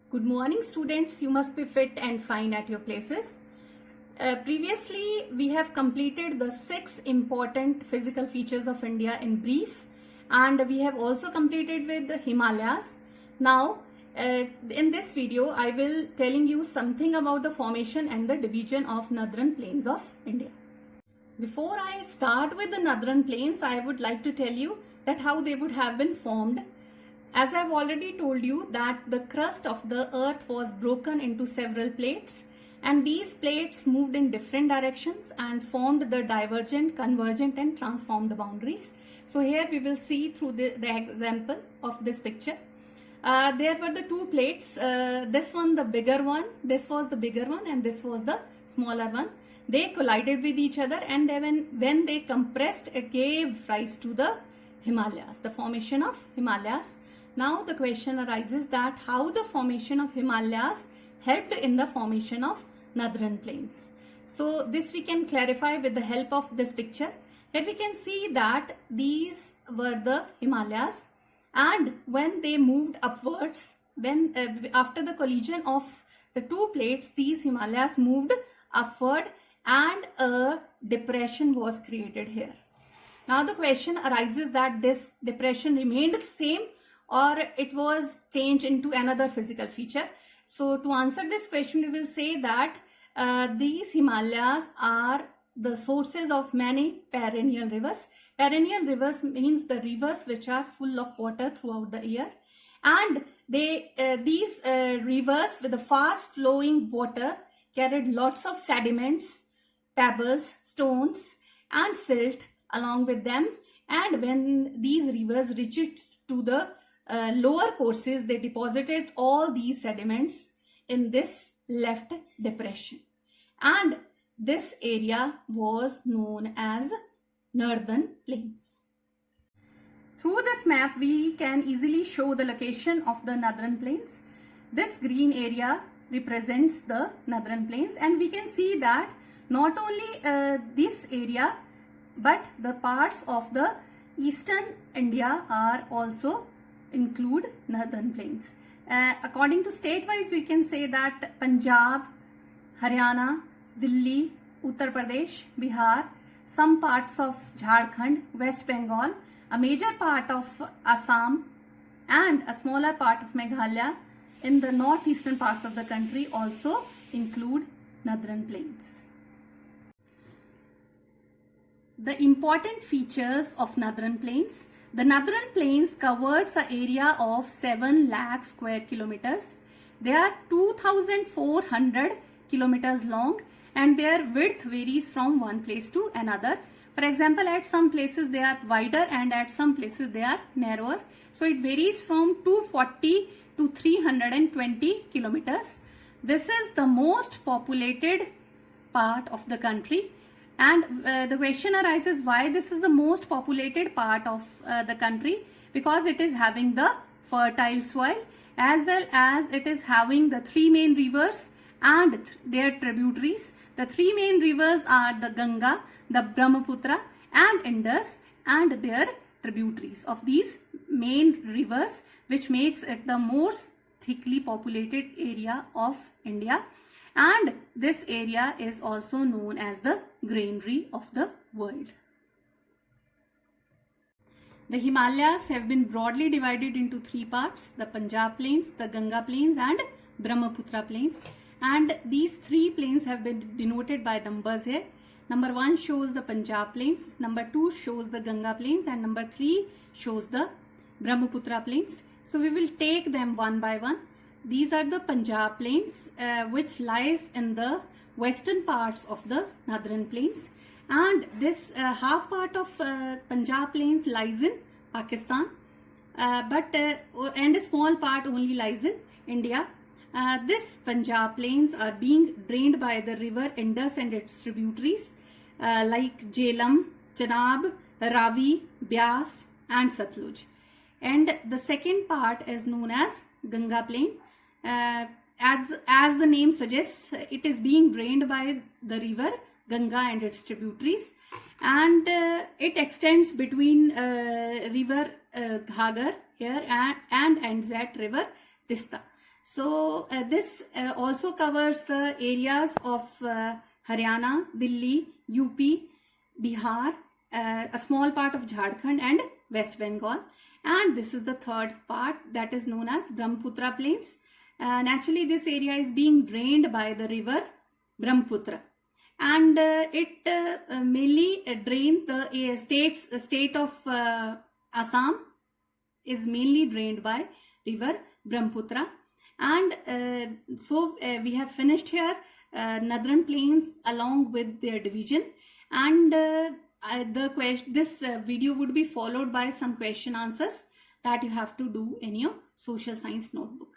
Good morning students, you must be fit and fine at your places. Previously we have completed the 6 important physical features of India in brief, and we have also completed with the Himalayas. Now in this video I will telling you something about the formation and the division of northern plains of India. Before I start with the northern plains, I would like to tell you that how they would have been formed. As I've already told you that the crust of the earth was broken into several plates, and these plates moved in different directions and formed the divergent, convergent and transformed boundaries. So here we will see through the example of this picture. There were the two plates, this one the bigger one, this was the bigger one and this was the smaller one. They collided with each other, and then when they compressed, it gave rise to the Himalayas, the formation of Himalayas. Now the question arises that how the formation of Himalayas helped in the formation of northern plains. So this we can clarify with the help of this picture. Here we can see that these were the Himalayas, and when they moved upwards, when after the collision of the two plates, these Himalayas moved upward and a depression was created here. Now the question arises that this depression remained the same or it was changed into another physical feature. So to answer this question, we will say that these Himalayas are the sources of many perennial rivers. Perennial rivers means the rivers which are full of water throughout the year, and these rivers with the fast flowing water carried lots of sediments, pebbles, stones and silt along with them, and when these rivers reached to the lower courses, they deposited all these sediments in this left depression, and this area was known as northern plains. Through this map we can easily show the location of the northern plains. This green area represents the northern plains, and we can see that not only this area but the parts of the eastern India are also include northern plains. According to state-wise, we can say that Punjab, Haryana, Delhi, Uttar Pradesh, Bihar, some parts of Jharkhand, West Bengal, a major part of Assam and a smaller part of Meghalaya in the northeastern parts of the country also include northern plains. The important features of northern plains. The northern plains covers an area of 7 lakh square kilometers. They are 2,400 kilometers long, and their width varies from one place to another. For example, at some places they are wider and at some places they are narrower. So it varies from 240 to 320 kilometers. This is the most populated part of the country. And the question arises why this is the most populated part of the country, because it is having the fertile soil as well as it is having the 3 main rivers and their tributaries. The 3 main rivers are the Ganga, the Brahmaputra and Indus and their tributaries of these main rivers, which makes it the most thickly populated area of India. And this area is also known as the granary of the world. The Himalayas have been broadly divided into 3 parts: the Punjab plains, the Ganga plains and Brahmaputra plains. And these 3 plains have been denoted by numbers here. Number 1 shows the Punjab plains, number 2 shows the Ganga plains and number 3 shows the Brahmaputra plains. So we will take them one by one. These are the Punjab plains which lies in the western parts of the northern plains, and this half part of Punjab plains lies in Pakistan, and a small part only lies in India. This Punjab plains are being drained by the river Indus and its tributaries like Jhelum, Chenab, Ravi, Beas and Satluj. And the second part is known as Ganga plain. As the name suggests, it is being drained by the river Ganga and its tributaries, and it extends between river Ghagar here and ends at river Tista. So this also covers the areas of Haryana, Delhi, UP, Bihar, a small part of Jharkhand and West Bengal. And this is the third part, that is known as Brahmaputra Plains. Naturally, this area is being drained by the river Brahmaputra, and it mainly drained the state of Assam is mainly drained by river Brahmaputra. And so we have finished here Northern Plains along with their division, and this video would be followed by some question answers that you have to do in your social science notebook.